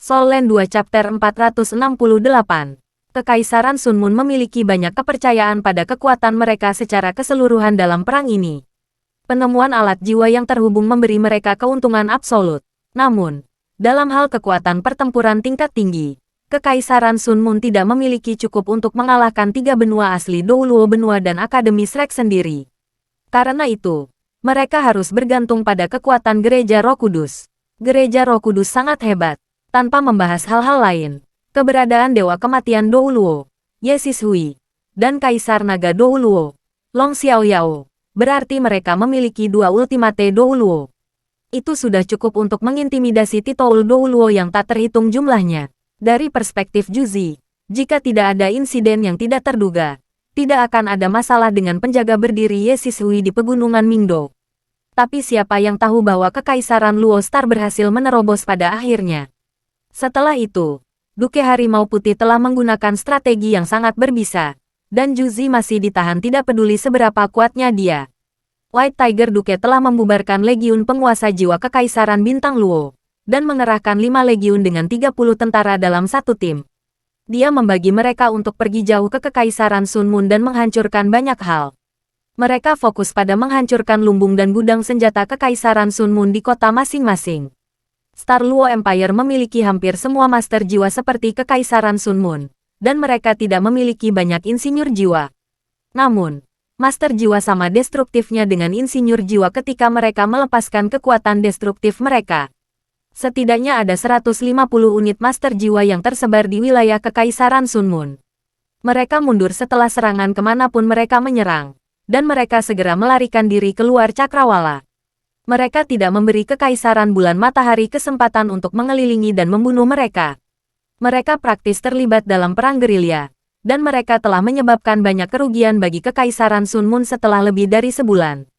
Soul Land 2 Chapter 468. Kekaisaran Sun Moon memiliki banyak kepercayaan pada kekuatan mereka secara keseluruhan dalam perang ini. Penemuan alat jiwa yang terhubung memberi mereka keuntungan absolut. Namun, dalam hal kekuatan pertempuran tingkat tinggi, Kekaisaran Sun Moon tidak memiliki cukup untuk mengalahkan 3 benua asli Douluo benua dan Akademi Shrek sendiri. Karena itu, mereka harus bergantung pada kekuatan Gereja Roh Kudus. Gereja Roh Kudus sangat hebat. Tanpa membahas hal-hal lain, keberadaan Dewa Kematian Douluo, Ye Shishui, dan Kaisar Naga Douluo, Long Xiaoyao, berarti mereka memiliki 2 ultimate Douluo. Itu sudah cukup untuk mengintimidasi titol Douluo yang tak terhitung jumlahnya. Dari perspektif Juzi, jika tidak ada insiden yang tidak terduga, tidak akan ada masalah dengan penjaga berdiri Ye Shishui di pegunungan Mingdo. Tapi siapa yang tahu bahwa Kekaisaran Luo Star berhasil menerobos pada akhirnya. Setelah itu, Duke Harimau Putih telah menggunakan strategi yang sangat berbisa, dan Juzi masih ditahan tidak peduli seberapa kuatnya dia. White Tiger Duke telah membubarkan Legiun Penguasa Jiwa Kekaisaran Bintang Luo, dan mengerahkan 5 legiun dengan 30 tentara dalam satu tim. Dia membagi mereka untuk pergi jauh ke Kekaisaran Sun Moon dan menghancurkan banyak hal. Mereka fokus pada menghancurkan lumbung dan gudang senjata Kekaisaran Sun Moon di kota masing-masing. Star Luo Empire memiliki hampir semua master jiwa seperti Kekaisaran Sun Moon, dan mereka tidak memiliki banyak insinyur jiwa. Namun, master jiwa sama destruktifnya dengan insinyur jiwa ketika mereka melepaskan kekuatan destruktif mereka. Setidaknya ada 150 unit master jiwa yang tersebar di wilayah Kekaisaran Sun Moon. Mereka mundur setelah serangan kemanapun mereka menyerang, dan mereka segera melarikan diri keluar cakrawala. Mereka tidak memberi Kekaisaran Bulan Matahari kesempatan untuk mengelilingi dan membunuh mereka. Mereka praktis terlibat dalam perang gerilya, dan mereka telah menyebabkan banyak kerugian bagi Kekaisaran Sun Moon setelah lebih dari sebulan.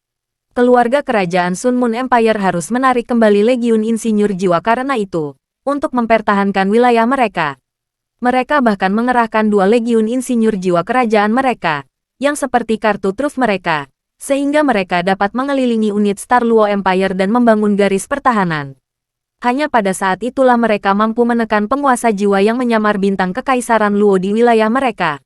Keluarga kerajaan Sun Moon Empire harus menarik kembali Legiun Insinyur Jiwa karena itu, untuk mempertahankan wilayah mereka. Mereka bahkan mengerahkan 2 Legiun Insinyur Jiwa kerajaan mereka, yang seperti kartu truf mereka, sehingga mereka dapat mengelilingi unit Star Luo Empire dan membangun garis pertahanan. Hanya pada saat itulah mereka mampu menekan penguasa jiwa yang menyamar bintang Kekaisaran Luo di wilayah mereka.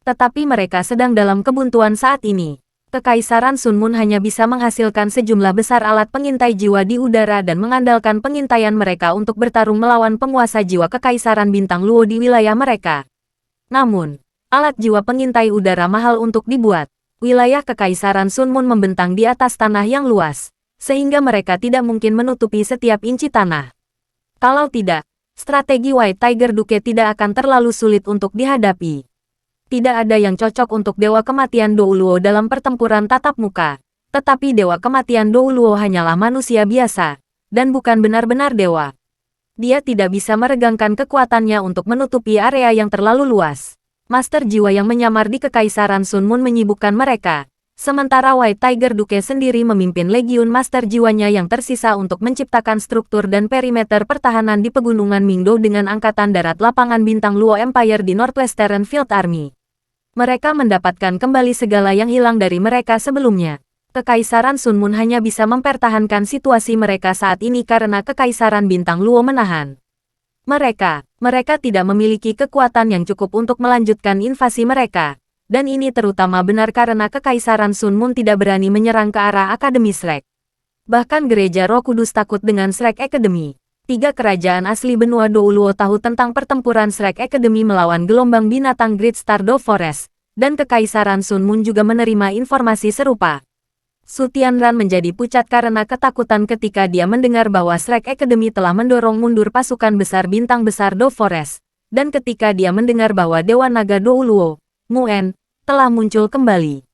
Tetapi mereka sedang dalam kebuntuan saat ini. Kekaisaran Sun Moon hanya bisa menghasilkan sejumlah besar alat pengintai jiwa di udara dan mengandalkan pengintaian mereka untuk bertarung melawan penguasa jiwa Kekaisaran Bintang Luo di wilayah mereka. Namun, alat jiwa pengintai udara mahal untuk dibuat. Wilayah Kekaisaran Sun Moon membentang di atas tanah yang luas, sehingga mereka tidak mungkin menutupi setiap inci tanah. Kalau tidak, strategi White Tiger Duke tidak akan terlalu sulit untuk dihadapi. Tidak ada yang cocok untuk Dewa Kematian Douluo dalam pertempuran tatap muka, tetapi Dewa Kematian Douluo hanyalah manusia biasa, dan bukan benar-benar dewa. Dia tidak bisa meregangkan kekuatannya untuk menutupi area yang terlalu luas. Master jiwa yang menyamar di Kekaisaran Sun Moon menyibukkan mereka, sementara White Tiger Duke sendiri memimpin legiun master jiwanya yang tersisa untuk menciptakan struktur dan perimeter pertahanan di pegunungan Mingdo dengan Angkatan Darat Lapangan Bintang Luo Empire di Northwestern Field Army. Mereka mendapatkan kembali segala yang hilang dari mereka sebelumnya. Kekaisaran Sun Moon hanya bisa mempertahankan situasi mereka saat ini karena Kekaisaran Bintang Luo menahan. Mereka tidak memiliki kekuatan yang cukup untuk melanjutkan invasi mereka, dan ini terutama benar karena Kekaisaran Sun Moon tidak berani menyerang ke arah Akademi Shrek. Bahkan Gereja Roh Kudus takut dengan Shrek Academy. 3 kerajaan asli benua Douluo tahu tentang pertempuran Shrek Academy melawan gelombang binatang Great Stardew Forest, dan Kekaisaran Sun Moon juga menerima informasi serupa. Su Tianran menjadi pucat karena ketakutan ketika dia mendengar bahwa Shrek Academy telah mendorong mundur pasukan besar bintang besar Do Forest, dan ketika dia mendengar bahwa Dewa Naga Douluo, Muen, telah muncul kembali.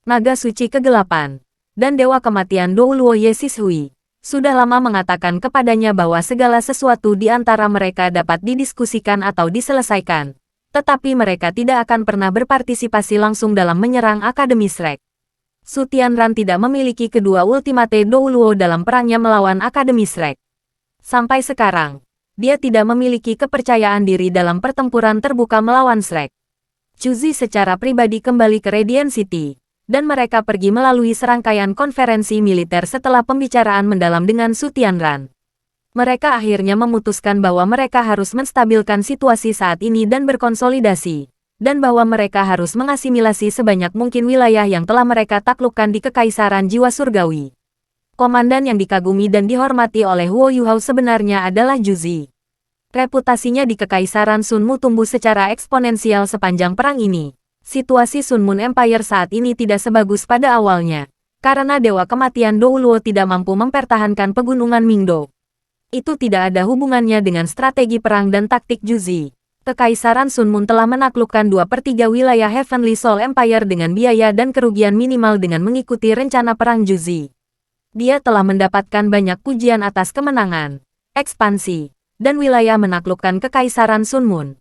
Naga Suci Kegelapan, dan Dewa Kematian Douluo Ye Shishui, sudah lama mengatakan kepadanya bahwa segala sesuatu di antara mereka dapat didiskusikan atau diselesaikan, tetapi mereka tidak akan pernah berpartisipasi langsung dalam menyerang Akademi Shrek. Su Tianran tidak memiliki kedua ultimate Douluo dalam perangnya melawan Akademi Shrek. Sampai sekarang, dia tidak memiliki kepercayaan diri dalam pertempuran terbuka melawan Shrek. Chuzi secara pribadi kembali ke Radiant City, dan mereka pergi melalui serangkaian konferensi militer setelah pembicaraan mendalam dengan Su Tianran. Mereka akhirnya memutuskan bahwa mereka harus menstabilkan situasi saat ini dan berkonsolidasi, dan bahwa mereka harus mengasimilasi sebanyak mungkin wilayah yang telah mereka taklukkan di Kekaisaran Jiwa Surgawi. Komandan yang dikagumi dan dihormati oleh Huo Yuhao sebenarnya adalah Juzi. Reputasinya di Kekaisaran Sunmu tumbuh secara eksponensial sepanjang perang ini. Situasi Sun Moon Empire saat ini tidak sebagus pada awalnya, karena Dewa Kematian Douluo tidak mampu mempertahankan pegunungan Mingdo. Itu tidak ada hubungannya dengan strategi perang dan taktik Juzi. Kekaisaran Sun Moon telah menaklukkan 2/3 wilayah Heavenly Soul Empire dengan biaya dan kerugian minimal dengan mengikuti rencana perang Juzi. Dia telah mendapatkan banyak pujian atas kemenangan, ekspansi, dan wilayah menaklukkan Kekaisaran Sun Moon.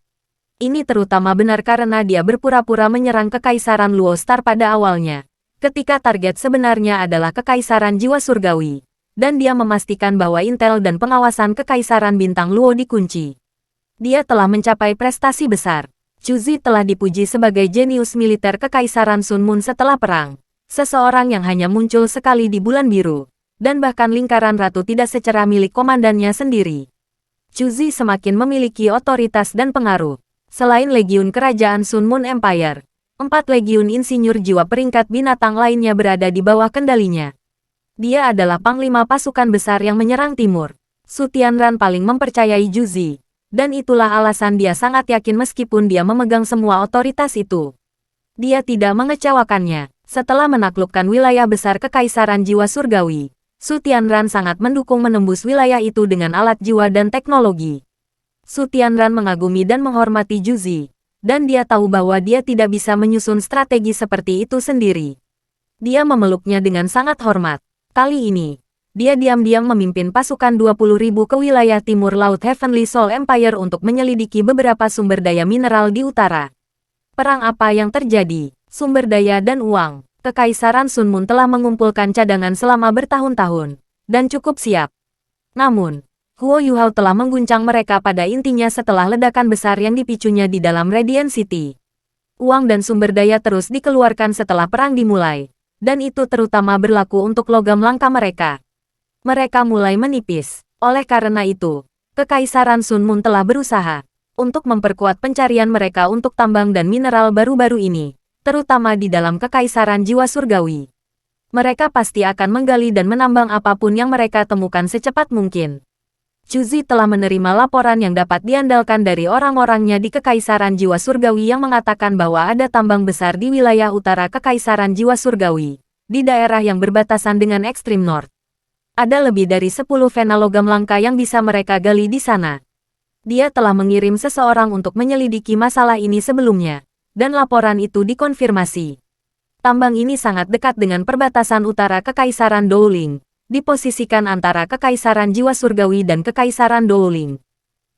Ini terutama benar karena dia berpura-pura menyerang Kekaisaran Luo Star pada awalnya, ketika target sebenarnya adalah Kekaisaran Jiwa Surgawi. Dan dia memastikan bahwa intel dan pengawasan Kekaisaran Bintang Luo dikunci. Dia telah mencapai prestasi besar. Juzi telah dipuji sebagai jenius militer Kekaisaran Sun Moon setelah perang. Seseorang yang hanya muncul sekali di bulan biru. Dan bahkan lingkaran ratu tidak secerah milik komandannya sendiri. Juzi semakin memiliki otoritas dan pengaruh. Selain Legiun Kerajaan Sun Moon Empire, 4 Legiun Insinyur Jiwa peringkat binatang lainnya berada di bawah kendalinya. Dia adalah panglima pasukan besar yang menyerang timur. Su Tianran paling mempercayai Juzi, dan itulah alasan dia sangat yakin meskipun dia memegang semua otoritas itu. Dia tidak mengecewakannya. Setelah menaklukkan wilayah besar Kekaisaran Jiwa Surgawi, Su Tianran sangat mendukung menembus wilayah itu dengan alat jiwa dan teknologi. Su Tianran mengagumi dan menghormati Juzi, dan dia tahu bahwa dia tidak bisa menyusun strategi seperti itu sendiri. Dia memeluknya dengan sangat hormat. Kali ini, dia diam-diam memimpin pasukan 20.000 ke wilayah timur laut Heavenly Soul Empire untuk menyelidiki beberapa sumber daya mineral di utara. Perang apa yang terjadi? Sumber daya dan uang. Kekaisaran Sun Moon telah mengumpulkan cadangan selama bertahun-tahun, dan cukup siap. Namun, Huo Yuhao telah mengguncang mereka pada intinya setelah ledakan besar yang dipicunya di dalam Radiant City. Uang dan sumber daya terus dikeluarkan setelah perang dimulai. Dan itu terutama berlaku untuk logam langka mereka. Mereka mulai menipis. Oleh karena itu, Kekaisaran Sun Moon telah berusaha untuk memperkuat pencarian mereka untuk tambang dan mineral baru-baru ini, terutama di dalam Kekaisaran Jiwa Surgawi. Mereka pasti akan menggali dan menambang apapun yang mereka temukan secepat mungkin. Juzi telah menerima laporan yang dapat diandalkan dari orang-orangnya di Kekaisaran Jiwa Surgawi yang mengatakan bahwa ada tambang besar di wilayah utara Kekaisaran Jiwa Surgawi, di daerah yang berbatasan dengan Extreme North. Ada lebih dari 10 vena logam langka yang bisa mereka gali di sana. Dia telah mengirim seseorang untuk menyelidiki masalah ini sebelumnya, dan laporan itu dikonfirmasi. Tambang ini sangat dekat dengan perbatasan utara Kekaisaran Douling, diposisikan antara Kekaisaran Jiwa Surgawi dan Kekaisaran Douling.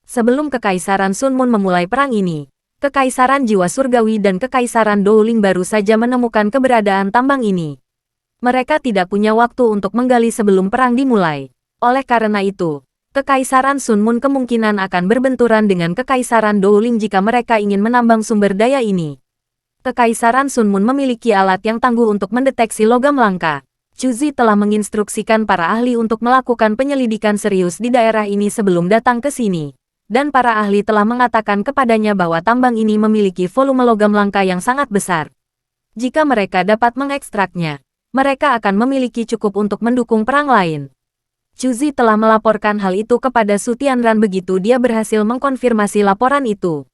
Sebelum Kekaisaran Sun Moon memulai perang ini, Kekaisaran Jiwa Surgawi dan Kekaisaran Douling baru saja menemukan keberadaan tambang ini. Mereka tidak punya waktu untuk menggali sebelum perang dimulai. Oleh karena itu, Kekaisaran Sun Moon kemungkinan akan berbenturan dengan Kekaisaran Douling jika mereka ingin menambang sumber daya ini. Kekaisaran Sun Moon memiliki alat yang tangguh untuk mendeteksi logam langka. Juzi telah menginstruksikan para ahli untuk melakukan penyelidikan serius di daerah ini sebelum datang ke sini. Dan para ahli telah mengatakan kepadanya bahwa tambang ini memiliki volume logam langka yang sangat besar. Jika mereka dapat mengekstraknya, mereka akan memiliki cukup untuk mendukung perang lain. Juzi telah melaporkan hal itu kepada Su Tianran begitu dia berhasil mengkonfirmasi laporan itu.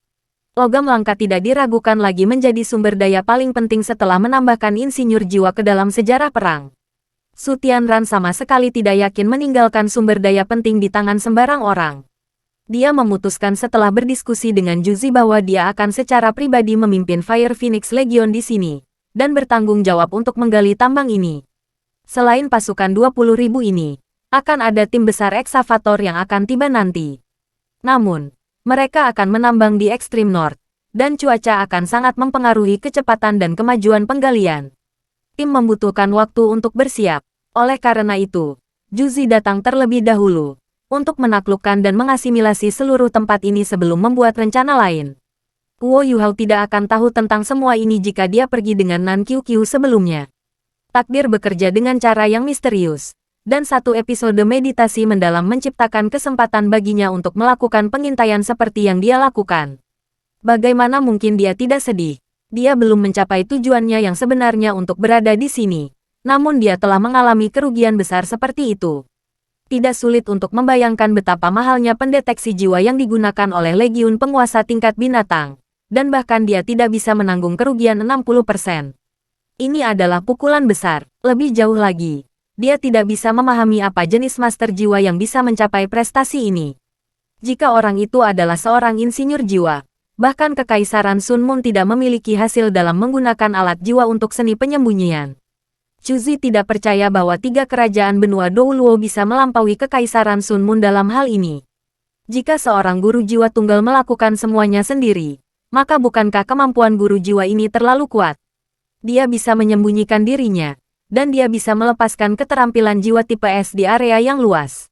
Logam langka tidak diragukan lagi menjadi sumber daya paling penting setelah menambahkan insinyur jiwa ke dalam sejarah perang. Su Tianran sama sekali tidak yakin meninggalkan sumber daya penting di tangan sembarang orang. Dia memutuskan setelah berdiskusi dengan Juzi bahwa dia akan secara pribadi memimpin Fire Phoenix Legion di sini, dan bertanggung jawab untuk menggali tambang ini. Selain pasukan 20.000 ini, akan ada tim besar eksavator yang akan tiba nanti. Namun, mereka akan menambang di Extreme North, dan cuaca akan sangat mempengaruhi kecepatan dan kemajuan penggalian. Tim membutuhkan waktu untuk bersiap. Oleh karena itu, Juzi datang terlebih dahulu untuk menaklukkan dan mengasimilasi seluruh tempat ini sebelum membuat rencana lain. Huo Yuhao tidak akan tahu tentang semua ini jika dia pergi dengan Nan Qiuqiu sebelumnya. Takdir bekerja dengan cara yang misterius. dan satu episode meditasi mendalam menciptakan kesempatan baginya untuk melakukan pengintaian seperti yang dia lakukan. Bagaimana mungkin dia tidak sedih? Dia belum mencapai tujuannya yang sebenarnya untuk berada di sini. Namun dia telah mengalami kerugian besar seperti itu. Tidak sulit untuk membayangkan betapa mahalnya pendeteksi jiwa yang digunakan oleh Legiun penguasa tingkat binatang. Dan bahkan dia tidak bisa menanggung kerugian 60%. Ini adalah pukulan besar. Lebih jauh lagi, dia tidak bisa memahami apa jenis master jiwa yang bisa mencapai prestasi ini. Jika orang itu adalah seorang insinyur jiwa, bahkan Kekaisaran Sun Moon tidak memiliki hasil dalam menggunakan alat jiwa untuk seni penyembunyian. Chuzi tidak percaya bahwa 3 kerajaan benua Douluo bisa melampaui Kekaisaran Sun Moon dalam hal ini. Jika seorang guru jiwa tunggal melakukan semuanya sendiri, maka bukankah kemampuan guru jiwa ini terlalu kuat? Dia bisa menyembunyikan dirinya, dan dia bisa melepaskan keterampilan jiwa tipe S di area yang luas.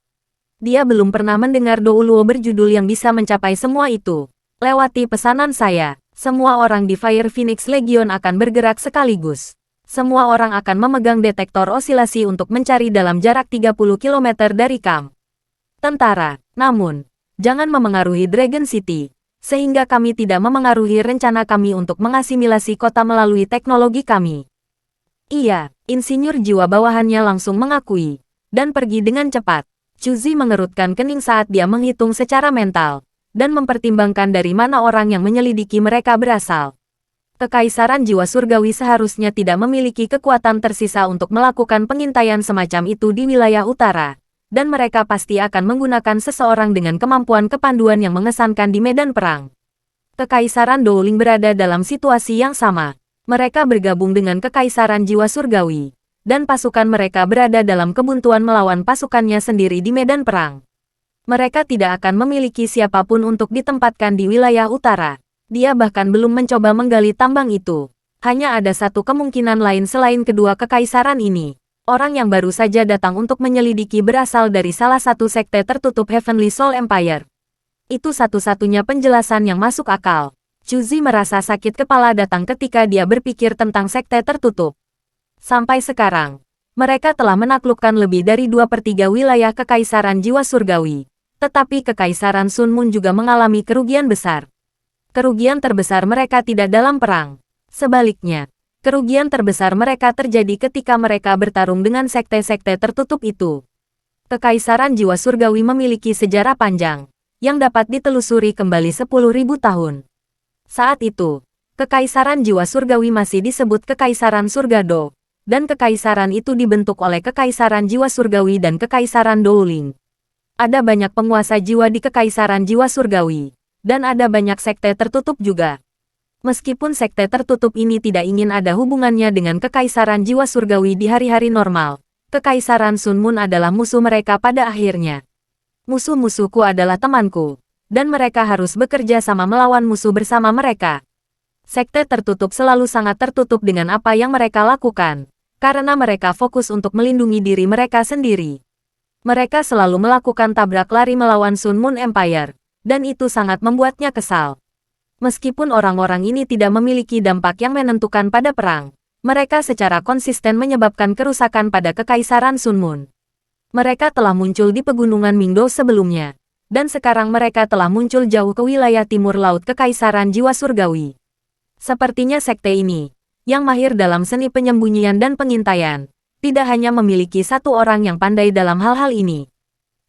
Dia belum pernah mendengar Douluo berjudul yang bisa mencapai semua itu. Lewati pesanan saya, semua orang di Fire Phoenix Legion akan bergerak sekaligus. Semua orang akan memegang detektor osilasi untuk mencari dalam jarak 30 km dari kamp tentara. Namun, jangan memengaruhi Dragon City, sehingga kami tidak memengaruhi rencana kami untuk mengasimilasi kota melalui teknologi kami. Iya, insinyur jiwa bawahannya langsung mengakui, dan pergi dengan cepat. Chuzi mengerutkan kening saat dia menghitung secara mental, dan mempertimbangkan dari mana orang yang menyelidiki mereka berasal. Kekaisaran jiwa surgawi seharusnya tidak memiliki kekuatan tersisa untuk melakukan pengintaian semacam itu di wilayah utara, dan mereka pasti akan menggunakan seseorang dengan kemampuan kepanduan yang mengesankan di medan perang. Kekaisaran Douling berada dalam situasi yang sama. Mereka bergabung dengan Kekaisaran jiwa surgawi, dan pasukan mereka berada dalam kebuntuan melawan pasukannya sendiri di medan perang. Mereka tidak akan memiliki siapapun untuk ditempatkan di wilayah utara. Dia bahkan belum mencoba menggali tambang itu. Hanya ada satu kemungkinan lain selain kedua kekaisaran ini. Orang yang baru saja datang untuk menyelidiki berasal dari salah satu sekte tertutup Heavenly Soul Empire. Itu satu-satunya penjelasan yang masuk akal. Chuzi merasa sakit kepala datang ketika dia berpikir tentang sekte tertutup. Sampai sekarang, mereka telah menaklukkan lebih dari 2/3 wilayah Kekaisaran Jiwa Surgawi. Tetapi Kekaisaran Sun Moon juga mengalami kerugian besar. Kerugian terbesar mereka tidak dalam perang. Sebaliknya, kerugian terbesar mereka terjadi ketika mereka bertarung dengan sekte-sekte tertutup itu. Kekaisaran jiwa surgawi memiliki sejarah panjang, yang dapat ditelusuri kembali 10.000 tahun. Saat itu, Kekaisaran jiwa surgawi masih disebut Kekaisaran Surgado, dan kekaisaran itu dibentuk oleh Kekaisaran jiwa surgawi dan Kekaisaran Douling. Ada banyak penguasa jiwa di Kekaisaran jiwa surgawi. Dan ada banyak sekte tertutup juga. Meskipun sekte tertutup ini tidak ingin ada hubungannya dengan Kekaisaran jiwa surgawi di hari-hari normal, Kekaisaran Sun Moon adalah musuh mereka pada akhirnya. Musuh-musuhku adalah temanku, dan mereka harus bekerja sama melawan musuh bersama mereka. Sekte tertutup selalu sangat tertutup dengan apa yang mereka lakukan, karena mereka fokus untuk melindungi diri mereka sendiri. Mereka selalu melakukan tabrak lari melawan Sun Moon Empire. Dan itu sangat membuatnya kesal. Meskipun orang-orang ini tidak memiliki dampak yang menentukan pada perang, mereka secara konsisten menyebabkan kerusakan pada Kekaisaran Sun Moon. Mereka telah muncul di pegunungan Mingdo sebelumnya, dan sekarang mereka telah muncul jauh ke wilayah timur laut Kekaisaran Jiwa Surgawi. Sepertinya sekte ini, yang mahir dalam seni penyembunyian dan pengintaian, tidak hanya memiliki satu orang yang pandai dalam hal-hal ini.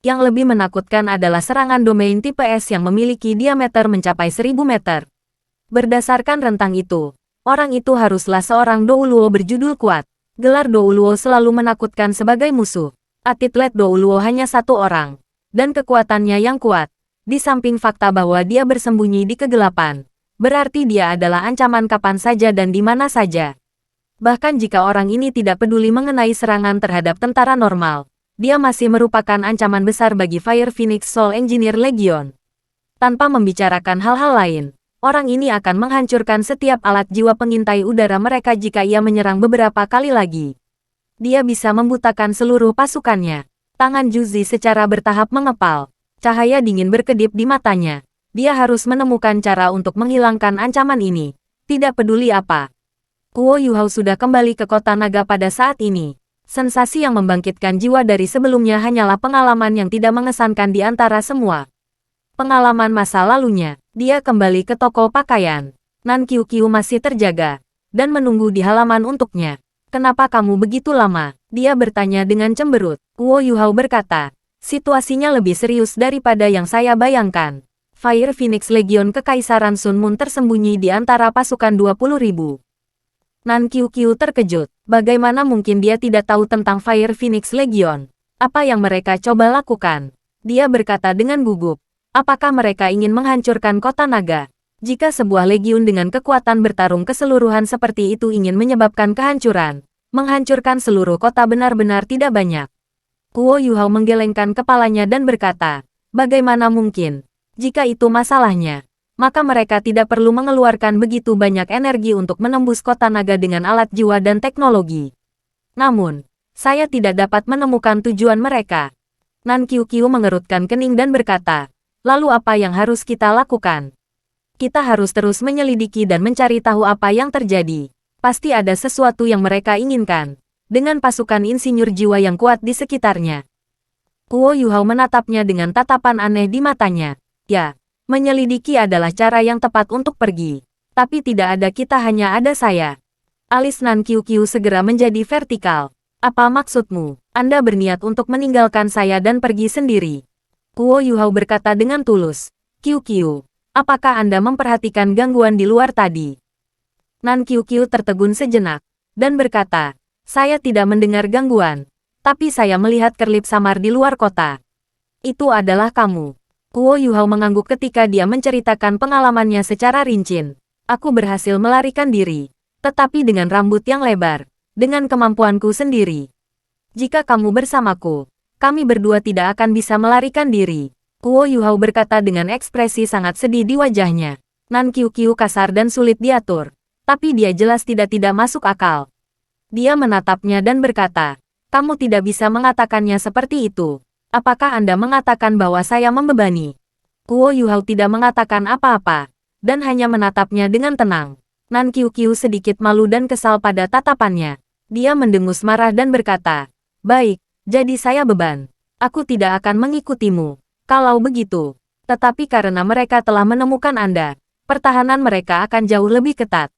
Yang lebih menakutkan adalah serangan domain tipe S yang memiliki diameter mencapai 1000 meter. Berdasarkan rentang itu, orang itu haruslah seorang Douluo berjudul kuat. Gelar Douluo selalu menakutkan sebagai musuh. Atlet Douluo hanya satu orang, dan kekuatannya yang kuat. Di samping fakta bahwa dia bersembunyi di kegelapan, berarti dia adalah ancaman kapan saja dan di mana saja. Bahkan jika orang ini tidak peduli mengenai serangan terhadap tentara normal, dia masih merupakan ancaman besar bagi Fire Phoenix Soul Engineer Legion. Tanpa membicarakan hal-hal lain, orang ini akan menghancurkan setiap alat jiwa pengintai udara mereka jika ia menyerang beberapa kali lagi. Dia bisa membutakan seluruh pasukannya. Tangan Juzi secara bertahap mengepal. Cahaya dingin berkedip di matanya. Dia harus menemukan cara untuk menghilangkan ancaman ini. Tidak peduli apa. Kuo Yuhao sudah kembali ke kota naga pada saat ini. Sensasi yang membangkitkan jiwa dari sebelumnya hanyalah pengalaman yang tidak mengesankan di antara semua pengalaman masa lalunya. Dia kembali ke toko pakaian. Nan Qiuqiu masih terjaga dan menunggu di halaman untuknya. "Kenapa kamu begitu lama?" dia bertanya dengan cemberut. Guo Yuhao berkata, "Situasinya lebih serius daripada yang saya bayangkan. Fire Phoenix Legion Kekaisaran Sun Moon tersembunyi di antara pasukan 20.000. Nan Qiuqiu terkejut. Bagaimana mungkin dia tidak tahu tentang Fire Phoenix Legion? Apa yang mereka coba lakukan? Dia berkata dengan gugup. Apakah mereka ingin menghancurkan kota naga? Jika sebuah legiun dengan kekuatan bertarung keseluruhan seperti itu ingin menyebabkan kehancuran, menghancurkan seluruh kota benar-benar tidak banyak. Guo Yuhao menggelengkan kepalanya dan berkata, bagaimana mungkin? Jika itu masalahnya, maka mereka tidak perlu mengeluarkan begitu banyak energi untuk menembus kota naga dengan alat jiwa dan teknologi. Namun, saya tidak dapat menemukan tujuan mereka. Nan Qiuqiu mengerutkan kening dan berkata, lalu apa yang harus kita lakukan? Kita harus terus menyelidiki dan mencari tahu apa yang terjadi. Pasti ada sesuatu yang mereka inginkan, dengan pasukan insinyur jiwa yang kuat di sekitarnya. Guo Yuhao menatapnya dengan tatapan aneh di matanya. Ya. Menyelidiki adalah cara yang tepat untuk pergi. Tapi tidak ada kita, hanya ada saya. Alis Nan Qiuqiu segera menjadi vertikal. Apa maksudmu? Anda berniat untuk meninggalkan saya dan pergi sendiri? Guo Yuhao berkata dengan tulus. Qiuqiu, apakah Anda memperhatikan gangguan di luar tadi? Nan Qiuqiu tertegun sejenak dan berkata, saya tidak mendengar gangguan. Tapi saya melihat kerlip samar di luar kota. Itu adalah kamu. Guo Yuhao mengangguk ketika dia menceritakan pengalamannya secara rinci. Aku berhasil melarikan diri, tetapi dengan rambut yang lebar, dengan kemampuanku sendiri. Jika kamu bersamaku, kami berdua tidak akan bisa melarikan diri. Guo Yuhao berkata dengan ekspresi sangat sedih di wajahnya. Nan Qiuqiu kasar dan sulit diatur, tapi dia jelas tidak masuk akal. Dia menatapnya dan berkata, kamu tidak bisa mengatakannya seperti itu. Apakah Anda mengatakan bahwa saya membebani? Guo Yuhao tidak mengatakan apa-apa, dan hanya menatapnya dengan tenang. Nan Qiuqiu sedikit malu dan kesal pada tatapannya. Dia mendengus marah dan berkata, baik, jadi saya beban. Aku tidak akan mengikutimu. Kalau begitu, tetapi karena mereka telah menemukan Anda, pertahanan mereka akan jauh lebih ketat.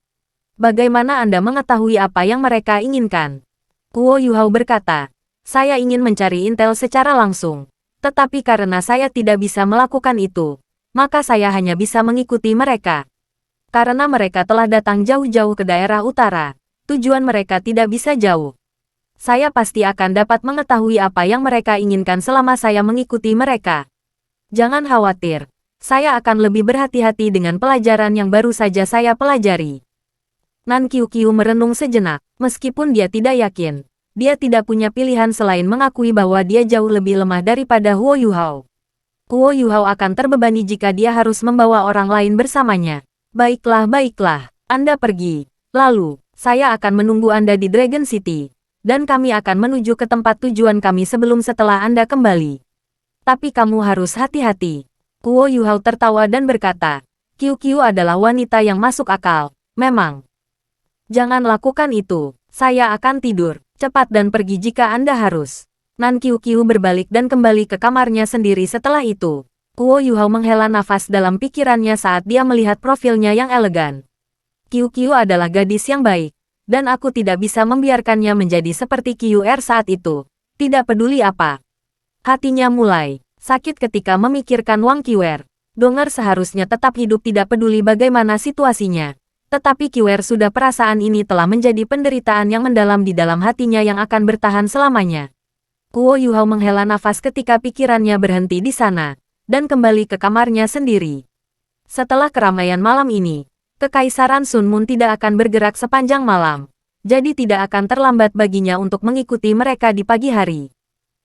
Bagaimana Anda mengetahui apa yang mereka inginkan? Guo Yuhao berkata, saya ingin mencari intel secara langsung, tetapi karena saya tidak bisa melakukan itu, maka saya hanya bisa mengikuti mereka. Karena mereka telah datang jauh-jauh ke daerah utara, tujuan mereka tidak bisa jauh. Saya pasti akan dapat mengetahui apa yang mereka inginkan selama saya mengikuti mereka. Jangan khawatir, saya akan lebih berhati-hati dengan pelajaran yang baru saja saya pelajari. Nan Qiuqiu merenung sejenak, meskipun dia tidak yakin. Dia tidak punya pilihan selain mengakui bahwa dia jauh lebih lemah daripada Guo Yuhao. Guo Yuhao akan terbebani jika dia harus membawa orang lain bersamanya. Baiklah, Anda pergi. Lalu, saya akan menunggu Anda di Dragon City. Dan kami akan menuju ke tempat tujuan kami setelah Anda kembali. Tapi kamu harus hati-hati. Guo Yuhao tertawa dan berkata, Qiuqiu adalah wanita yang masuk akal. Memang. Jangan lakukan itu. Saya akan tidur. Cepat dan pergi jika Anda harus. Nan Qiuqiu berbalik dan kembali ke kamarnya sendiri setelah itu. Guo Yuhao menghela nafas dalam pikirannya saat dia melihat profilnya yang elegan. Qiuqiu adalah gadis yang baik, dan aku tidak bisa membiarkannya menjadi seperti Qr saat itu. Tidak peduli apa. Hatinya mulai sakit ketika memikirkan Wang Qr. Dong'er seharusnya tetap hidup tidak peduli bagaimana situasinya. Tetapi Qr sudah perasaan ini telah menjadi penderitaan yang mendalam di dalam hatinya yang akan bertahan selamanya. Guo Yuhao menghela nafas ketika pikirannya berhenti di sana, dan kembali ke kamarnya sendiri. Setelah keramaian malam ini, Kekaisaran Sun Moon tidak akan bergerak sepanjang malam, jadi tidak akan terlambat baginya untuk mengikuti mereka di pagi hari.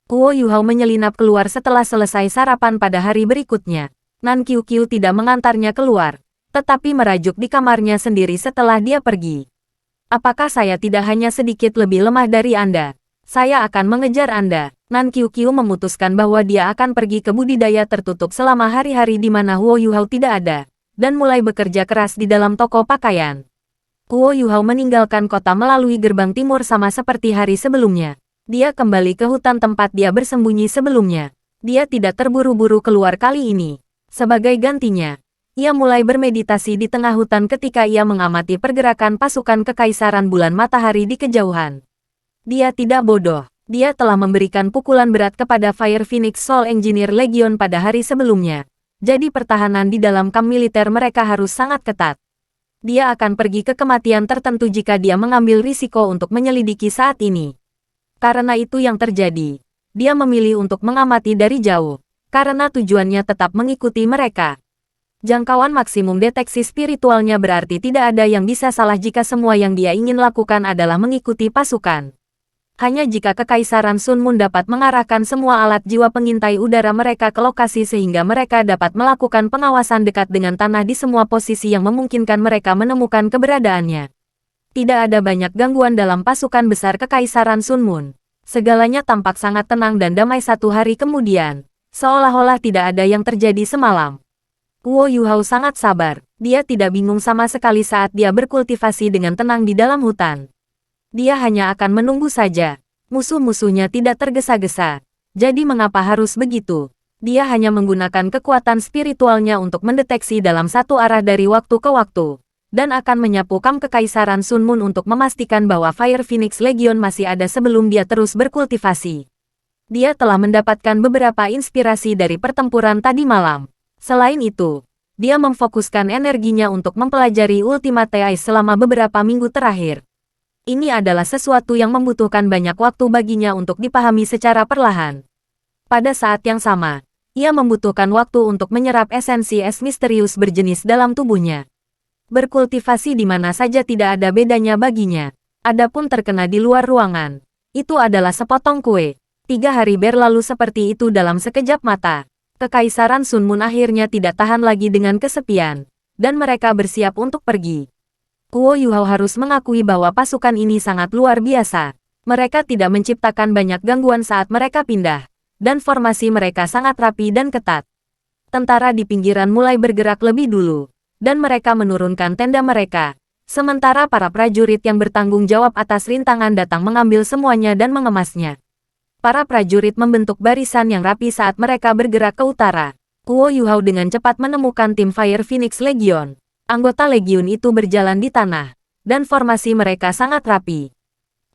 Guo Yuhao menyelinap keluar setelah selesai sarapan pada hari berikutnya. Nan Qiuqiu tidak mengantarnya keluar, tetapi merajuk di kamarnya sendiri setelah dia pergi. Apakah saya tidak hanya sedikit lebih lemah dari Anda? Saya akan mengejar Anda. Nan Qiuqiu memutuskan bahwa dia akan pergi ke budidaya tertutup selama hari-hari di mana Guo Yuhao tidak ada, dan mulai bekerja keras di dalam toko pakaian. Guo Yuhao meninggalkan kota melalui gerbang timur sama seperti hari sebelumnya. Dia kembali ke hutan tempat dia bersembunyi sebelumnya. Dia tidak terburu-buru keluar kali ini. Sebagai gantinya, ia mulai bermeditasi di tengah hutan ketika ia mengamati pergerakan pasukan Kekaisaran Bulan Matahari di kejauhan. Dia tidak bodoh. Dia telah memberikan pukulan berat kepada Fire Phoenix Soul Engineer Legion pada hari sebelumnya. Jadi pertahanan di dalam kamp militer mereka harus sangat ketat. Dia akan pergi ke kematian tertentu jika dia mengambil risiko untuk menyelidiki saat ini. Karena itu yang terjadi. Dia memilih untuk mengamati dari jauh. Karena tujuannya tetap mengikuti mereka. Jangkauan maksimum deteksi spiritualnya berarti tidak ada yang bisa salah jika semua yang dia ingin lakukan adalah mengikuti pasukan. Hanya jika Kekaisaran Sun Moon dapat mengarahkan semua alat jiwa pengintai udara mereka ke lokasi sehingga mereka dapat melakukan pengawasan dekat dengan tanah di semua posisi yang memungkinkan mereka menemukan keberadaannya. Tidak ada banyak gangguan dalam pasukan besar Kekaisaran Sun Moon. Segalanya tampak sangat tenang dan damai satu hari kemudian. Seolah-olah tidak ada yang terjadi semalam. Guo Yuhao sangat sabar. Dia tidak bingung sama sekali saat dia berkultivasi dengan tenang di dalam hutan. Dia hanya akan menunggu saja. Musuh-musuhnya tidak tergesa-gesa. Jadi mengapa harus begitu? Dia hanya menggunakan kekuatan spiritualnya untuk mendeteksi dalam satu arah dari waktu ke waktu. Dan akan menyapu kamp Kekaisaran Sun Moon untuk memastikan bahwa Fire Phoenix Legion masih ada sebelum dia terus berkultivasi. Dia telah mendapatkan beberapa inspirasi dari pertempuran tadi malam. Selain itu, dia memfokuskan energinya untuk mempelajari Ultimate Ice selama beberapa minggu terakhir. Ini adalah sesuatu yang membutuhkan banyak waktu baginya untuk dipahami secara perlahan. Pada saat yang sama, ia membutuhkan waktu untuk menyerap esensi es misterius berjenis dalam tubuhnya. Berkultivasi di mana saja tidak ada bedanya baginya. Adapun terkena di luar ruangan, itu adalah sepotong kue. 3 hari berlalu seperti itu dalam sekejap mata. Kekaisaran Sun Moon akhirnya tidak tahan lagi dengan kesepian, dan mereka bersiap untuk pergi. Guo Yuhao harus mengakui bahwa pasukan ini sangat luar biasa. Mereka tidak menciptakan banyak gangguan saat mereka pindah, dan formasi mereka sangat rapi dan ketat. Tentara di pinggiran mulai bergerak lebih dulu, dan mereka menurunkan tenda mereka. Sementara para prajurit yang bertanggung jawab atas rintangan datang mengambil semuanya dan mengemasnya. Para prajurit membentuk barisan yang rapi saat mereka bergerak ke utara. Guo Yuhao dengan cepat menemukan tim Fire Phoenix Legion. Anggota Legion itu berjalan di tanah, dan formasi mereka sangat rapi.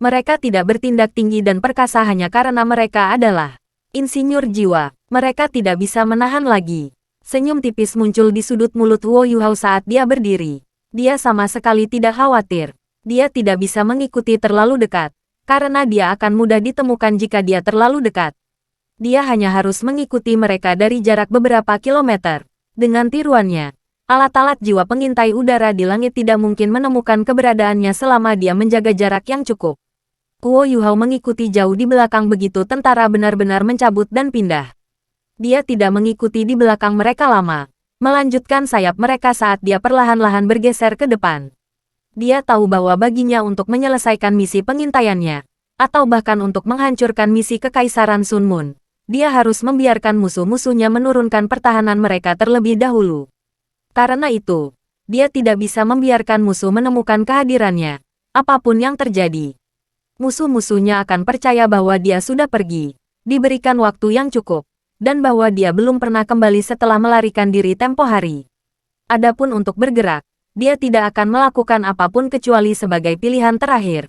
Mereka tidak bertindak tinggi dan perkasa hanya karena mereka adalah insinyur jiwa. Mereka tidak bisa menahan lagi. Senyum tipis muncul di sudut mulut Guo Yuhao saat dia berdiri. Dia sama sekali tidak khawatir. Dia tidak bisa mengikuti terlalu dekat, karena dia akan mudah ditemukan jika dia terlalu dekat. Dia hanya harus mengikuti mereka dari jarak beberapa kilometer. Dengan tiruannya, alat-alat jiwa pengintai udara di langit tidak mungkin menemukan keberadaannya selama dia menjaga jarak yang cukup. Guo Yuhao mengikuti jauh di belakang begitu tentara benar-benar mencabut dan pindah. Dia tidak mengikuti di belakang mereka lama, melanjutkan sayap mereka saat dia perlahan-lahan bergeser ke depan. Dia tahu bahwa baginya untuk menyelesaikan misi pengintaiannya, atau bahkan untuk menghancurkan misi Kekaisaran Sun Moon, dia harus membiarkan musuh-musuhnya menurunkan pertahanan mereka terlebih dahulu. Karena itu, dia tidak bisa membiarkan musuh menemukan kehadirannya, apapun yang terjadi. Musuh-musuhnya akan percaya bahwa dia sudah pergi, diberikan waktu yang cukup, dan bahwa dia belum pernah kembali setelah melarikan diri tempo hari. Adapun untuk bergerak, dia tidak akan melakukan apapun kecuali sebagai pilihan terakhir.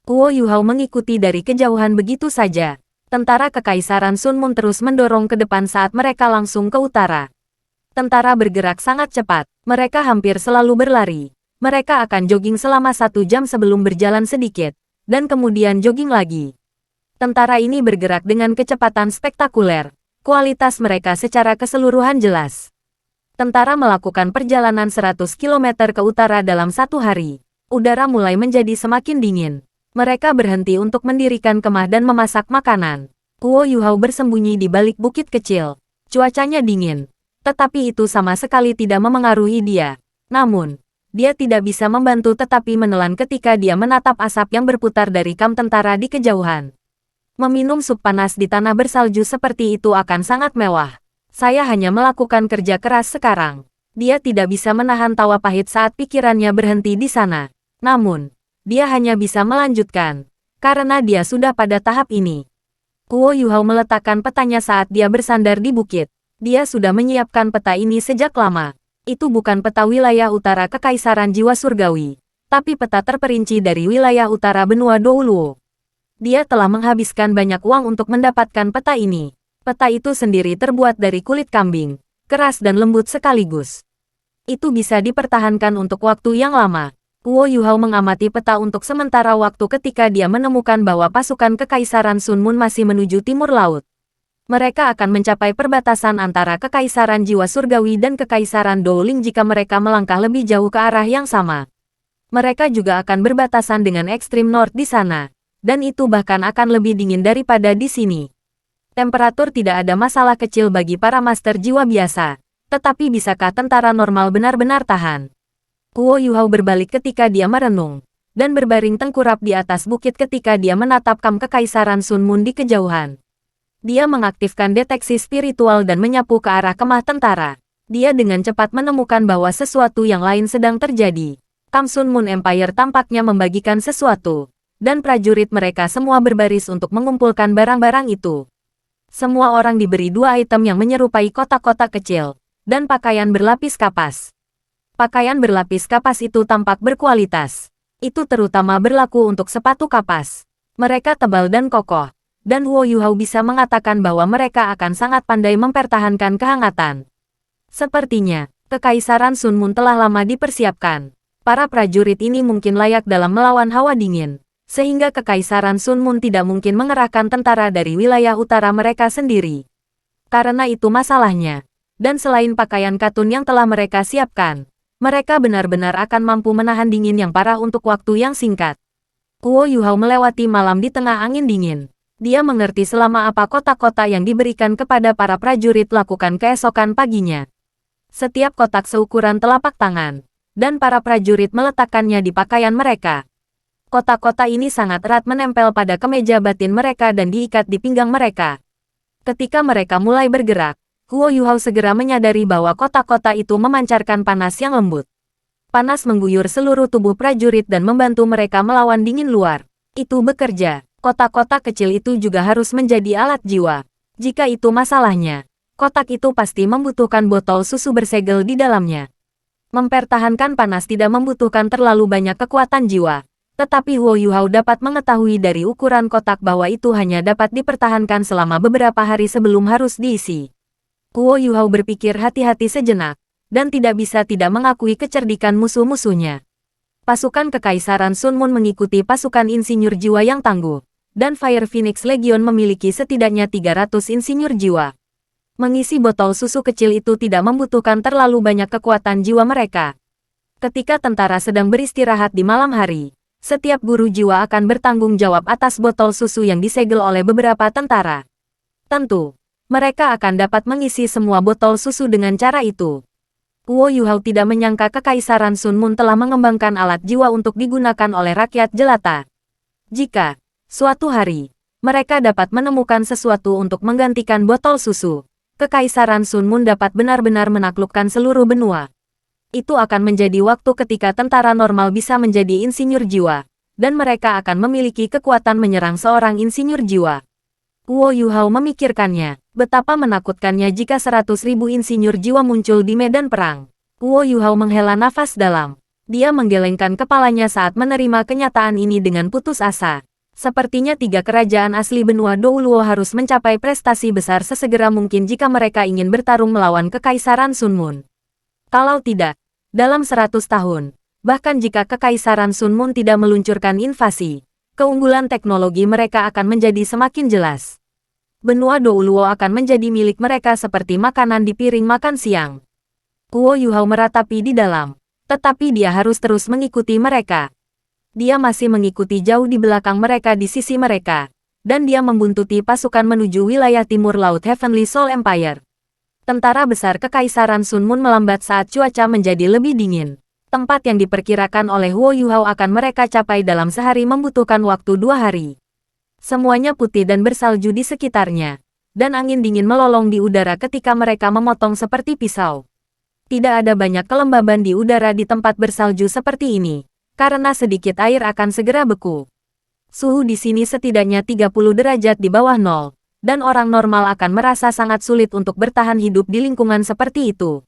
Guo Yuhao mengikuti dari kejauhan begitu saja. Tentara Kekaisaran Sun Moon terus mendorong ke depan saat mereka langsung ke utara. Tentara bergerak sangat cepat, mereka hampir selalu berlari. Mereka akan jogging selama 1 jam sebelum berjalan sedikit, dan kemudian jogging lagi. Tentara ini bergerak dengan kecepatan spektakuler. Kualitas mereka secara keseluruhan jelas. Tentara melakukan perjalanan 100 km ke utara dalam 1 hari. Udara mulai menjadi semakin dingin. Mereka berhenti untuk mendirikan kemah dan memasak makanan. Guo Yuhao bersembunyi di balik bukit kecil. Cuacanya dingin, tetapi itu sama sekali tidak memengaruhi dia. Namun, dia tidak bisa membantu tetapi menelan ketika dia menatap asap yang berputar dari kamp tentara di kejauhan. Meminum sup panas di tanah bersalju seperti itu akan sangat mewah. Saya hanya melakukan kerja keras sekarang. Dia tidak bisa menahan tawa pahit saat pikirannya berhenti di sana. Namun, dia hanya bisa melanjutkan. karena dia sudah pada tahap ini. Guo Yuhao meletakkan petanya saat dia bersandar di bukit. Dia sudah menyiapkan peta ini sejak lama. Itu bukan peta wilayah utara Kekaisaran Jiwa Surgawi, tapi peta terperinci dari wilayah utara benua Douluo. Dia telah menghabiskan banyak uang untuk mendapatkan peta ini. Peta itu sendiri terbuat dari kulit kambing, keras dan lembut sekaligus. Itu bisa dipertahankan untuk waktu yang lama. Guo Yuhao mengamati peta untuk sementara waktu ketika dia menemukan bahwa pasukan Kekaisaran Sun Moon masih menuju timur laut. Mereka akan mencapai perbatasan antara Kekaisaran Jiwa Surgawi dan Kekaisaran Douling jika mereka melangkah lebih jauh ke arah yang sama. Mereka juga akan berbatasan dengan ekstrim north di sana, dan itu bahkan akan lebih dingin daripada di sini. Temperatur tidak ada masalah kecil bagi para master jiwa biasa, tetapi bisakah tentara normal benar-benar tahan? Guo Yuhao berbalik ketika dia merenung, dan berbaring tengkurap di atas bukit ketika dia menatap kamp Kekaisaran Sun Moon di kejauhan. Dia mengaktifkan deteksi spiritual dan menyapu ke arah kemah tentara. Dia dengan cepat menemukan bahwa sesuatu yang lain sedang terjadi. Kamp Sun Moon Empire tampaknya membagikan sesuatu, dan prajurit mereka semua berbaris untuk mengumpulkan barang-barang itu. Semua orang diberi 2 item yang menyerupai kotak-kotak kecil, dan pakaian berlapis kapas. Pakaian berlapis kapas itu tampak berkualitas. Itu terutama berlaku untuk sepatu kapas. Mereka tebal dan kokoh, dan Guo Yuhao bisa mengatakan bahwa mereka akan sangat pandai mempertahankan kehangatan. Sepertinya, Kekaisaran Sun Moon telah lama dipersiapkan. Para prajurit ini mungkin layak dalam melawan hawa dingin, sehingga Kekaisaran Sun Moon tidak mungkin mengerahkan tentara dari wilayah utara mereka sendiri. Karena itu masalahnya. Dan selain pakaian katun yang telah mereka siapkan, mereka benar-benar akan mampu menahan dingin yang parah untuk waktu yang singkat. Guo Yuhao melewati malam di tengah angin dingin. Dia mengerti selama apa kotak-kotak yang diberikan kepada para prajurit lakukan keesokan paginya. Setiap kotak seukuran telapak tangan, dan para prajurit meletakkannya di pakaian mereka. Kotak-kotak ini sangat erat menempel pada kemeja batin mereka dan diikat di pinggang mereka. Ketika mereka mulai bergerak, Guo Yuhao segera menyadari bahwa kotak-kotak itu memancarkan panas yang lembut. Panas mengguyur seluruh tubuh prajurit dan membantu mereka melawan dingin luar. Itu bekerja. Kotak-kotak kecil itu juga harus menjadi alat jiwa. Jika itu masalahnya, kotak itu pasti membutuhkan botol susu bersegel di dalamnya. Mempertahankan panas tidak membutuhkan terlalu banyak kekuatan jiwa. Tetapi Guo Yuhao dapat mengetahui dari ukuran kotak bahwa itu hanya dapat dipertahankan selama beberapa hari sebelum harus diisi. Guo Yuhao berpikir hati-hati sejenak, dan tidak bisa tidak mengakui kecerdikan musuh-musuhnya. Pasukan Kekaisaran Sun Moon mengikuti pasukan insinyur jiwa yang tangguh, dan Fire Phoenix Legion memiliki setidaknya 300 insinyur jiwa. Mengisi botol susu kecil itu tidak membutuhkan terlalu banyak kekuatan jiwa mereka. Ketika tentara sedang beristirahat di malam hari, setiap guru jiwa akan bertanggung jawab atas botol susu yang disegel oleh beberapa tentara. Tentu, mereka akan dapat mengisi semua botol susu dengan cara itu. Guo Yuhao tidak menyangka Kekaisaran Sun Moon telah mengembangkan alat jiwa untuk digunakan oleh rakyat jelata. Jika, suatu hari, mereka dapat menemukan sesuatu untuk menggantikan botol susu, Kekaisaran Sun Moon dapat benar-benar menaklukkan seluruh benua. Itu akan menjadi waktu ketika tentara normal bisa menjadi insinyur jiwa, dan mereka akan memiliki kekuatan menyerang seorang insinyur jiwa. Guo Yuhao memikirkannya, betapa menakutkannya jika 100.000 insinyur jiwa muncul di medan perang. Guo Yuhao menghela nafas dalam. Dia menggelengkan kepalanya saat menerima kenyataan ini dengan putus asa. Sepertinya 3 kerajaan asli benua Douluo harus mencapai prestasi besar sesegera mungkin jika mereka ingin bertarung melawan Kekaisaran Sun Moon. Kalau tidak, dalam 100 tahun, bahkan jika Kekaisaran Sun Moon tidak meluncurkan invasi, keunggulan teknologi mereka akan menjadi semakin jelas. Benua Douluo akan menjadi milik mereka seperti makanan di piring makan siang. Guo Yuhao meratapi di dalam, tetapi dia harus terus mengikuti mereka. Dia masih mengikuti jauh di belakang mereka di sisi mereka, dan dia membuntuti pasukan menuju wilayah timur laut Heavenly Soul Empire. Tentara besar Kekaisaran Sun Moon melambat saat cuaca menjadi lebih dingin. Tempat yang diperkirakan oleh Guo Yuhao akan mereka capai dalam sehari membutuhkan waktu 2 hari. Semuanya putih dan bersalju di sekitarnya, dan angin dingin melolong di udara ketika mereka memotong seperti pisau. Tidak ada banyak kelembaban di udara di tempat bersalju seperti ini, karena sedikit air akan segera beku. Suhu di sini setidaknya 30 derajat di bawah nol, dan orang normal akan merasa sangat sulit untuk bertahan hidup di lingkungan seperti itu.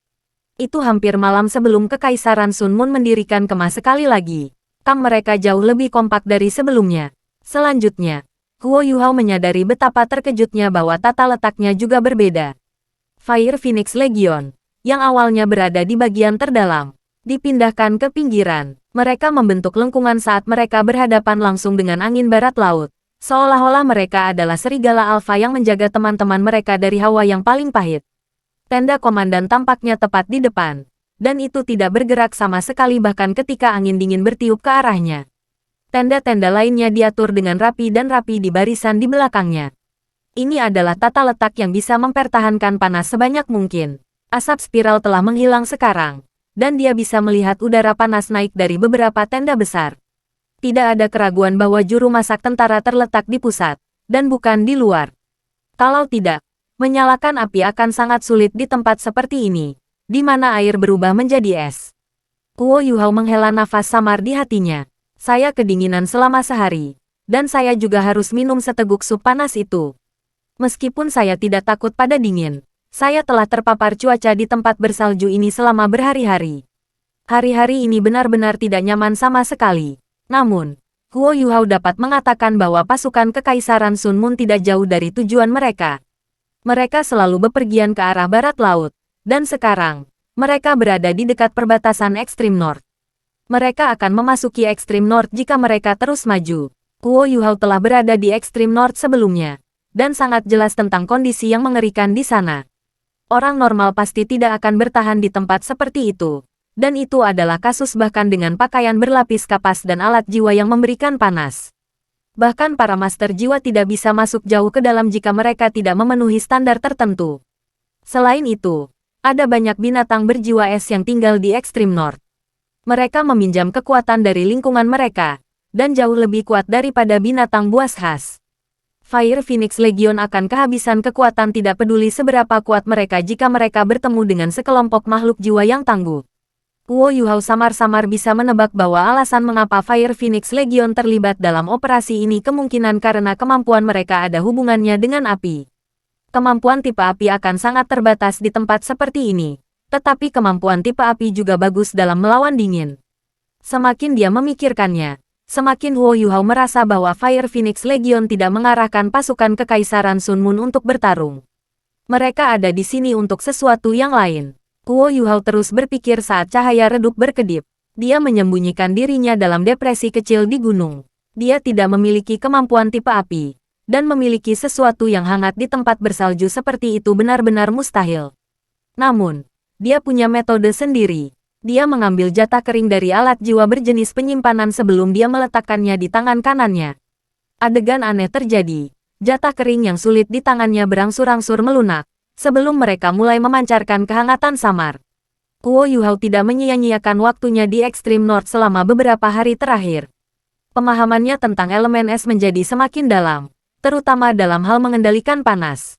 Itu hampir malam sebelum Kekaisaran Sun Moon mendirikan kemah sekali lagi. Kamp mereka jauh lebih kompak dari sebelumnya. Selanjutnya, Huo Yuhao menyadari betapa terkejutnya bahwa tata letaknya juga berbeda. Fire Phoenix Legion, yang awalnya berada di bagian terdalam, dipindahkan ke pinggiran. Mereka membentuk lengkungan saat mereka berhadapan langsung dengan angin barat laut. Seolah-olah mereka adalah serigala alfa yang menjaga teman-teman mereka dari hawa yang paling pahit. Tenda komandan tampaknya tepat di depan, dan itu tidak bergerak sama sekali bahkan ketika angin dingin bertiup ke arahnya. Tenda-tenda lainnya diatur dengan rapi di barisan di belakangnya. Ini adalah tata letak yang bisa mempertahankan panas sebanyak mungkin. Asap spiral telah menghilang sekarang, dan dia bisa melihat udara panas naik dari beberapa tenda besar. Tidak ada keraguan bahwa juru masak tentara terletak di pusat, dan bukan di luar. Kalau tidak, menyalakan api akan sangat sulit di tempat seperti ini, di mana air berubah menjadi es. Huo Yuhao menghela nafas samar di hatinya. Saya kedinginan selama sehari, dan saya juga harus minum seteguk sup panas itu. Meskipun saya tidak takut pada dingin, saya telah terpapar cuaca di tempat bersalju ini selama berhari-hari. Hari-hari ini benar-benar tidak nyaman sama sekali. Namun, Huo Yuhao dapat mengatakan bahwa pasukan Kekaisaran Sun Moon tidak jauh dari tujuan mereka. Mereka selalu bepergian ke arah barat laut, dan sekarang, mereka berada di dekat perbatasan ekstrim North. Mereka akan memasuki ekstrim North jika mereka terus maju. Huo Yuhao telah berada di ekstrim North sebelumnya, dan sangat jelas tentang kondisi yang mengerikan di sana. Orang normal pasti tidak akan bertahan di tempat seperti itu. Dan itu adalah kasus bahkan dengan pakaian berlapis kapas dan alat jiwa yang memberikan panas. Bahkan para master jiwa tidak bisa masuk jauh ke dalam jika mereka tidak memenuhi standar tertentu. Selain itu, ada banyak binatang berjiwa es yang tinggal di ekstrim North. Mereka meminjam kekuatan dari lingkungan mereka, dan jauh lebih kuat daripada binatang buas khas. Fire Phoenix Legion akan kehabisan kekuatan tidak peduli seberapa kuat mereka jika mereka bertemu dengan sekelompok makhluk jiwa yang tangguh. Huo Yuhao samar-samar bisa menebak bahwa alasan mengapa Fire Phoenix Legion terlibat dalam operasi ini kemungkinan karena kemampuan mereka ada hubungannya dengan api. Kemampuan tipe api akan sangat terbatas di tempat seperti ini, tetapi kemampuan tipe api juga bagus dalam melawan dingin. Semakin dia memikirkannya, semakin Huo Yuhao merasa bahwa Fire Phoenix Legion tidak mengarahkan pasukan Kekaisaran Sun Moon untuk bertarung. Mereka ada di sini untuk sesuatu yang lain. Huo Yuhao terus berpikir saat cahaya redup berkedip. Dia menyembunyikan dirinya dalam depresi kecil di gunung. Dia tidak memiliki kemampuan tipe api, dan memiliki sesuatu yang hangat di tempat bersalju seperti itu benar-benar mustahil. Namun, dia punya metode sendiri. Dia mengambil jatah kering dari alat jiwa berjenis penyimpanan sebelum dia meletakkannya di tangan kanannya. Adegan aneh terjadi. Jatah kering yang sulit di tangannya berangsur-angsur melunak, sebelum mereka mulai memancarkan kehangatan samar. Huo Yuhao tidak menyia-nyiakan waktunya di ekstrim North selama beberapa hari terakhir. Pemahamannya tentang elemen es menjadi semakin dalam, terutama dalam hal mengendalikan panas.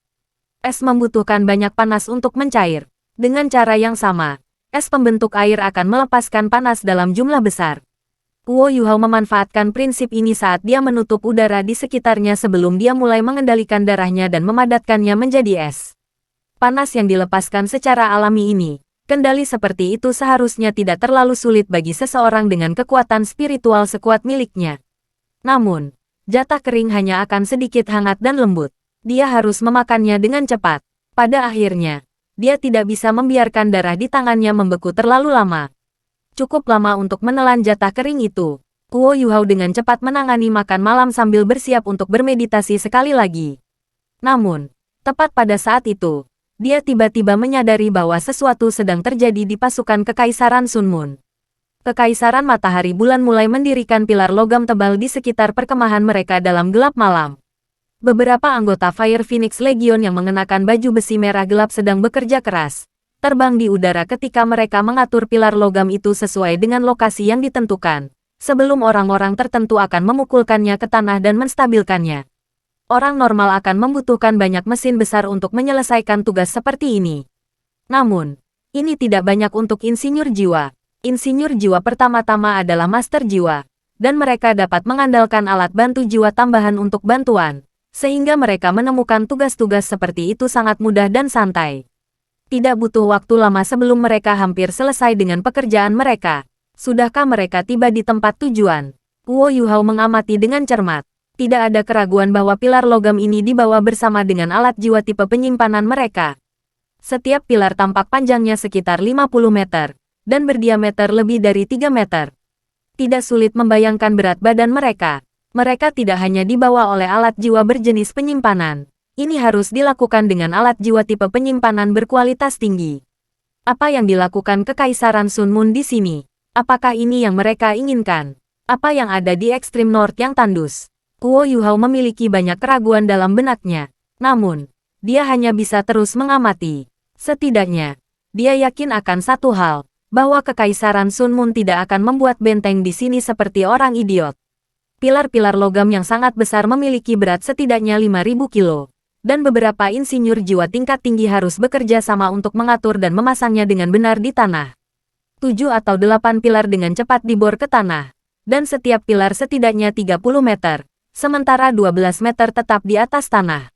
Es membutuhkan banyak panas untuk mencair. Dengan cara yang sama, es pembentuk air akan melepaskan panas dalam jumlah besar. Huo Yuhao memanfaatkan prinsip ini saat dia menutup udara di sekitarnya sebelum dia mulai mengendalikan darahnya dan memadatkannya menjadi es. Panas yang dilepaskan secara alami ini, kendali seperti itu seharusnya tidak terlalu sulit bagi seseorang dengan kekuatan spiritual sekuat miliknya. Namun, jatah kering hanya akan sedikit hangat dan lembut. Dia harus memakannya dengan cepat. Pada akhirnya, dia tidak bisa membiarkan darah di tangannya membeku terlalu lama. Cukup lama untuk menelan jatah kering itu. Huo Yuhao dengan cepat menangani makan malam sambil bersiap untuk bermeditasi sekali lagi. Namun, tepat pada saat itu, dia tiba-tiba menyadari bahwa sesuatu sedang terjadi di pasukan Kekaisaran Sun Moon. Kekaisaran Matahari Bulan mulai mendirikan pilar logam tebal di sekitar perkemahan mereka dalam gelap malam. Beberapa anggota Fire Phoenix Legion yang mengenakan baju besi merah gelap sedang bekerja keras, terbang di udara ketika mereka mengatur pilar logam itu sesuai dengan lokasi yang ditentukan, sebelum orang-orang tertentu akan memukulkannya ke tanah dan menstabilkannya. Orang normal akan membutuhkan banyak mesin besar untuk menyelesaikan tugas seperti ini. Namun, ini tidak banyak untuk insinyur jiwa. Insinyur jiwa pertama-tama adalah master jiwa. dan mereka dapat mengandalkan alat bantu jiwa tambahan untuk bantuan, sehingga mereka menemukan tugas-tugas seperti itu sangat mudah dan santai. Tidak butuh waktu lama sebelum mereka hampir selesai dengan pekerjaan mereka. Sudahkah mereka tiba di tempat tujuan? Guo Yuhao mengamati dengan cermat. Tidak ada keraguan bahwa pilar logam ini dibawa bersama dengan alat jiwa tipe penyimpanan mereka. Setiap pilar tampak panjangnya sekitar 50 meter, dan berdiameter lebih dari 3 meter. Tidak sulit membayangkan berat badan mereka. Mereka tidak hanya dibawa oleh alat jiwa berjenis penyimpanan. Ini harus dilakukan dengan alat jiwa tipe penyimpanan berkualitas tinggi. Apa yang dilakukan Kekaisaran Sun Moon di sini? Apakah ini yang mereka inginkan? Apa yang ada di ekstrim North yang tandus? Guo Yuhao memiliki banyak keraguan dalam benaknya. Namun, dia hanya bisa terus mengamati. Setidaknya, dia yakin akan satu hal, bahwa Kekaisaran Sun Moon tidak akan membuat benteng di sini seperti orang idiot. Pilar-pilar logam yang sangat besar memiliki berat setidaknya 5.000 kilo, dan beberapa insinyur jiwa tingkat tinggi harus bekerja sama untuk mengatur dan memasangnya dengan benar di tanah. 7 atau 8 pilar dengan cepat dibor ke tanah, dan setiap pilar setidaknya 30 meter, sementara 12 meter tetap di atas tanah.